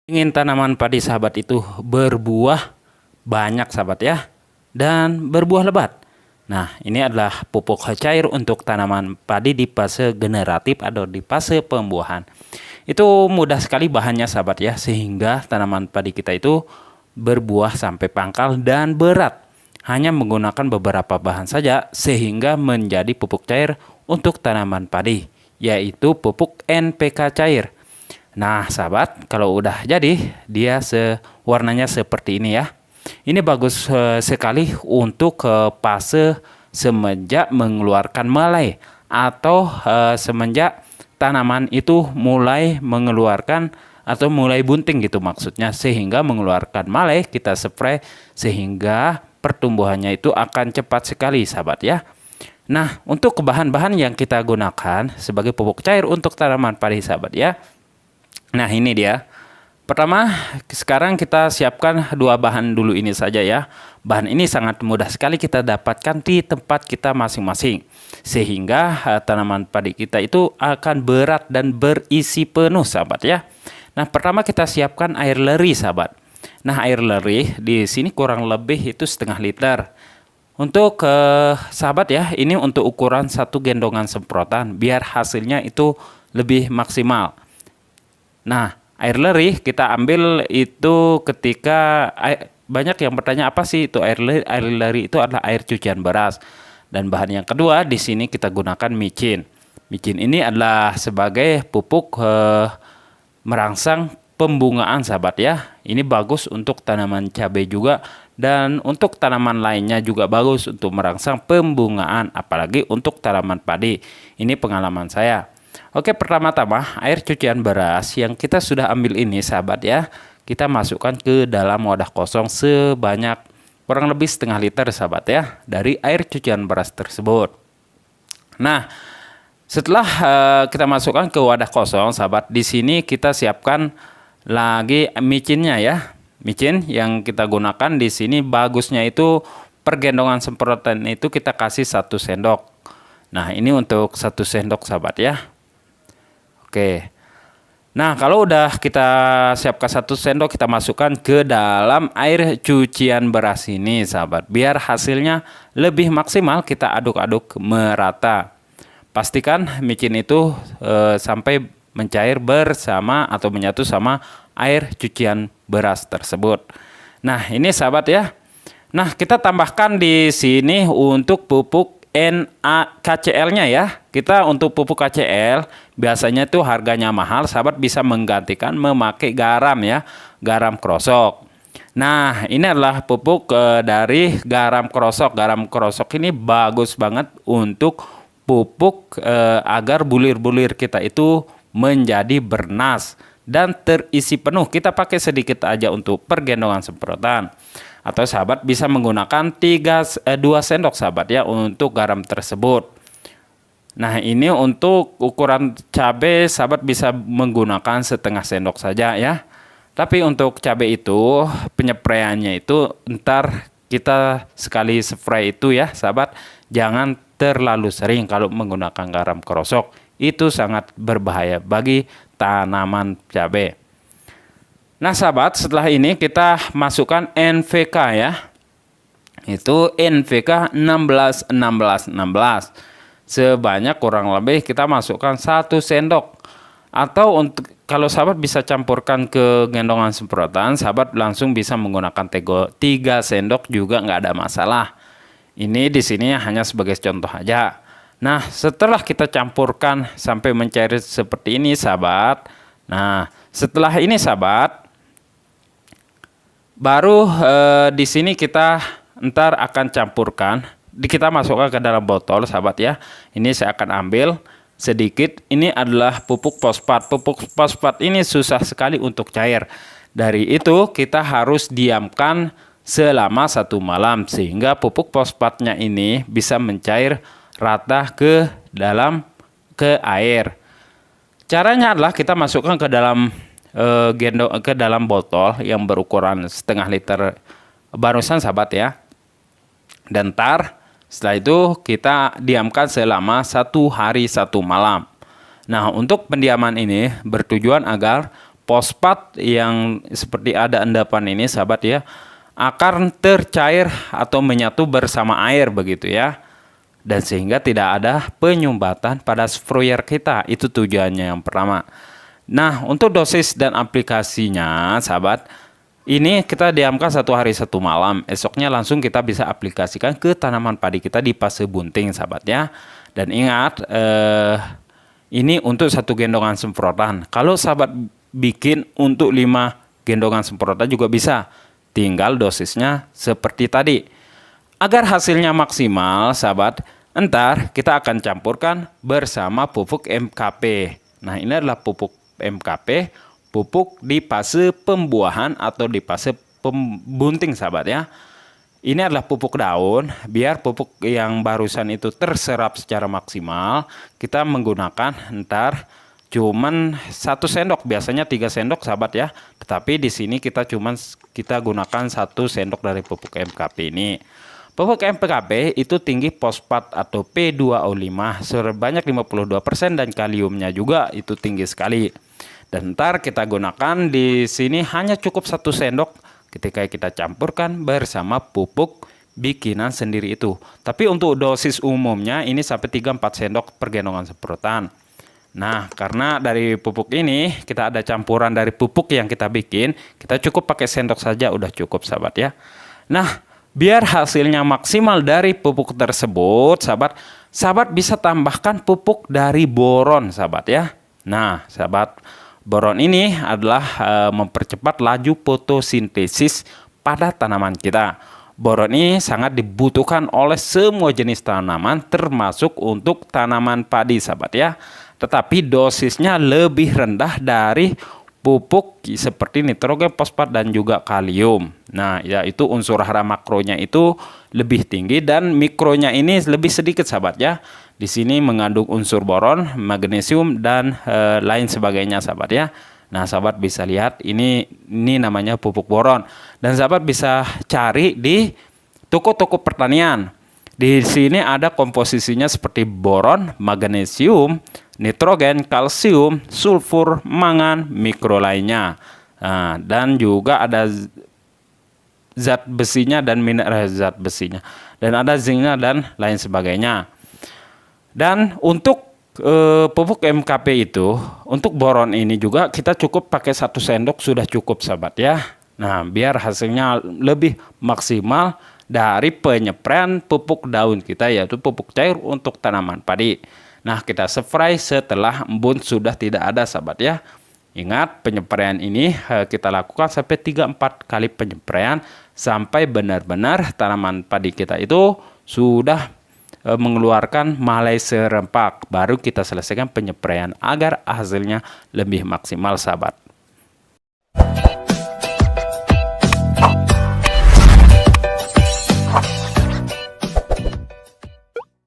Ingin tanaman padi sahabat itu berbuah banyak sahabat ya, dan berbuah lebat. Nah, ini adalah pupuk cair untuk tanaman padi di fase generatif atau di fase pembuahan. Itu mudah sekali bahannya sahabat ya, sehingga tanaman padi kita itu berbuah sampai pangkal dan berat. Hanya menggunakan beberapa bahan saja sehingga menjadi pupuk cair untuk tanaman padi, yaitu pupuk NPK cair. Nah, sahabat, kalau udah jadi, dia warnanya seperti ini ya. Ini bagus sekali untuk fase semenjak mengeluarkan melai atau semenjak tanaman itu mulai mengeluarkan atau mulai bunting gitu maksudnya, sehingga mengeluarkan melai kita spray sehingga pertumbuhannya itu akan cepat sekali sahabat ya. Nah, untuk bahan-bahan yang kita gunakan sebagai pupuk cair untuk tanaman padi sahabat ya. Nah, ini dia. Pertama, sekarang kita siapkan dua bahan dulu ini saja ya. Bahan ini sangat mudah sekali kita dapatkan di tempat kita masing-masing. Sehingga tanaman padi kita itu akan berat dan berisi penuh sahabat ya. Nah, pertama kita siapkan air leri sahabat. Nah, air leri di sini kurang lebih itu setengah liter. Untuk sahabat ya, ini untuk ukuran satu gendongan semprotan biar hasilnya itu lebih maksimal. Nah, air leri kita ambil itu ketika banyak yang bertanya apa sih itu air leri? Air leri itu adalah air cucian beras. Dan bahan yang kedua di sini kita gunakan micin. Micin ini adalah sebagai pupuk merangsang pembungaan sahabat ya. Ini bagus untuk tanaman cabai juga dan untuk tanaman lainnya juga bagus untuk merangsang pembungaan, apalagi untuk tanaman padi. Ini pengalaman saya. Oke, pertama-tama air cucian beras yang kita sudah ambil ini sahabat ya, kita masukkan ke dalam wadah kosong sebanyak kurang lebih setengah liter sahabat ya dari air cucian beras tersebut. Nah, setelah kita masukkan ke wadah kosong sahabat, di sini kita siapkan lagi micinnya ya. Micin yang kita gunakan di sini bagusnya itu per gendongan semprotan itu kita kasih 1 sendok. Nah, ini untuk 1 sendok sahabat ya. Oke. Nah, kalau udah kita siapkan 1 sendok, kita masukkan ke dalam air cucian beras ini sahabat. Biar hasilnya lebih maksimal, kita aduk-aduk merata. Pastikan micin itu sampai mencair bersama atau menyatu sama air cucian beras tersebut. Nah, ini sahabat ya. Nah, kita tambahkan di sini untuk pupuk KCL-nya ya. Kita untuk pupuk KCL biasanya tuh harganya mahal, sahabat bisa menggantikan memakai garam ya, garam krosok. Nah, ini adalah pupuk dari garam krosok. Garam krosok ini bagus banget untuk pupuk agar bulir-bulir kita itu menjadi bernas dan terisi penuh. Kita pakai sedikit aja untuk pergendongan semprotan. Atau sahabat bisa menggunakan 2 sendok sahabat ya untuk garam tersebut. Nah, ini untuk ukuran cabai sahabat bisa menggunakan setengah sendok saja ya. Tapi untuk cabai itu penyepraiannya itu ntar kita sekali spray itu ya sahabat, jangan terlalu sering kalau menggunakan garam krosok. Itu sangat berbahaya bagi tanaman cabai. Nah sahabat, setelah ini kita masukkan NPK ya. Itu NPK 16 16 16. Sebanyak kurang lebih kita masukkan 1 sendok. Atau untuk kalau sahabat bisa campurkan ke gendongan semprotan, sahabat langsung bisa menggunakan 3 sendok juga nggak ada masalah. Ini di sini hanya sebagai contoh aja. Nah, setelah kita campurkan sampai mencair seperti ini sahabat. Nah, setelah ini sahabat, baru di sini kita ntar akan campurkan, kita masukkan ke dalam botol sahabat ya. Ini saya akan ambil sedikit. Ini adalah pupuk fosfat. Pupuk fosfat ini susah sekali untuk cair. Dari itu kita harus diamkan selama 1 malam sehingga pupuk fosfatnya ini bisa mencair rata ke air. Caranya adalah kita masukkan ke dalam ke dalam botol yang berukuran setengah liter barusan sahabat ya. Dan setelah itu kita diamkan selama 1 hari 1 malam. Nah, untuk pendiaman ini bertujuan agar fosfat yang seperti ada endapan ini sahabat ya akan tercair atau menyatu bersama air begitu ya. Dan sehingga tidak ada penyumbatan pada sproyer kita. Itu tujuannya yang pertama. Nah, untuk dosis dan aplikasinya sahabat, ini kita diamkan 1 hari 1 malam. Esoknya langsung kita bisa aplikasikan ke tanaman padi kita di fase bunting sahabat ya. Dan ingat, ini untuk 1 gendongan semprotan. Kalau sahabat bikin untuk 5 gendongan semprotan juga bisa. Tinggal dosisnya seperti tadi. Agar hasilnya maksimal sahabat, entar kita akan campurkan bersama pupuk MKP. Nah, ini adalah pupuk MKP, pupuk di fase pembuahan atau di fase pembunting sahabat ya. Ini adalah pupuk daun, biar pupuk yang barusan itu terserap secara maksimal. Kita menggunakan entar cuman 1 sendok, biasanya 3 sendok sahabat ya. Tetapi di sini kita gunakan 1 sendok dari pupuk MKP ini. Pupuk MKP itu tinggi fosfat atau P2O5 sebanyak 52% dan kaliumnya juga itu tinggi sekali. Dan ntar kita gunakan di sini hanya cukup 1 sendok ketika kita campurkan bersama pupuk bikinan sendiri itu. Tapi untuk dosis umumnya ini sampai 3-4 sendok per gendongan semprotan. Nah, karena dari pupuk ini kita ada campuran dari pupuk yang kita bikin, kita cukup pakai sendok saja udah cukup sahabat ya. Nah, biar hasilnya maksimal dari pupuk tersebut, sahabat bisa tambahkan pupuk dari boron, sahabat ya. Nah, sahabat, boron ini adalah mempercepat laju fotosintesis pada tanaman kita. Boron ini sangat dibutuhkan oleh semua jenis tanaman, termasuk untuk tanaman padi, sahabat ya. Tetapi dosisnya lebih rendah dari pupuk seperti nitrogen, fosfat, dan juga kalium. Nah, yaitu unsur hara makronya itu lebih tinggi dan mikronya ini lebih sedikit sahabat ya. Di sini mengandung unsur boron, magnesium, dan lain sebagainya sahabat ya. Nah, sahabat bisa lihat ini namanya pupuk boron. Dan sahabat bisa cari di toko-toko pertanian. Di sini ada komposisinya seperti boron, magnesium, nitrogen, kalsium, sulfur, mangan, mikro lainnya. Nah, dan juga ada zat besinya dan mineral zat besinya. Dan ada zinknya dan lain sebagainya. Dan untuk pupuk MKP itu, untuk boron ini juga kita cukup pakai 1 sendok sudah cukup sahabat ya. Nah, biar hasilnya lebih maksimal dari penyepraian pupuk daun kita, yaitu pupuk cair untuk tanaman padi. Nah, kita spray setelah embun sudah tidak ada sahabat ya. Ingat, penyepraian ini kita lakukan sampai 3-4 kali penyepraian sampai benar-benar tanaman padi kita itu sudah mengeluarkan malai serempak. Baru kita selesaikan penyepraian agar hasilnya lebih maksimal sahabat.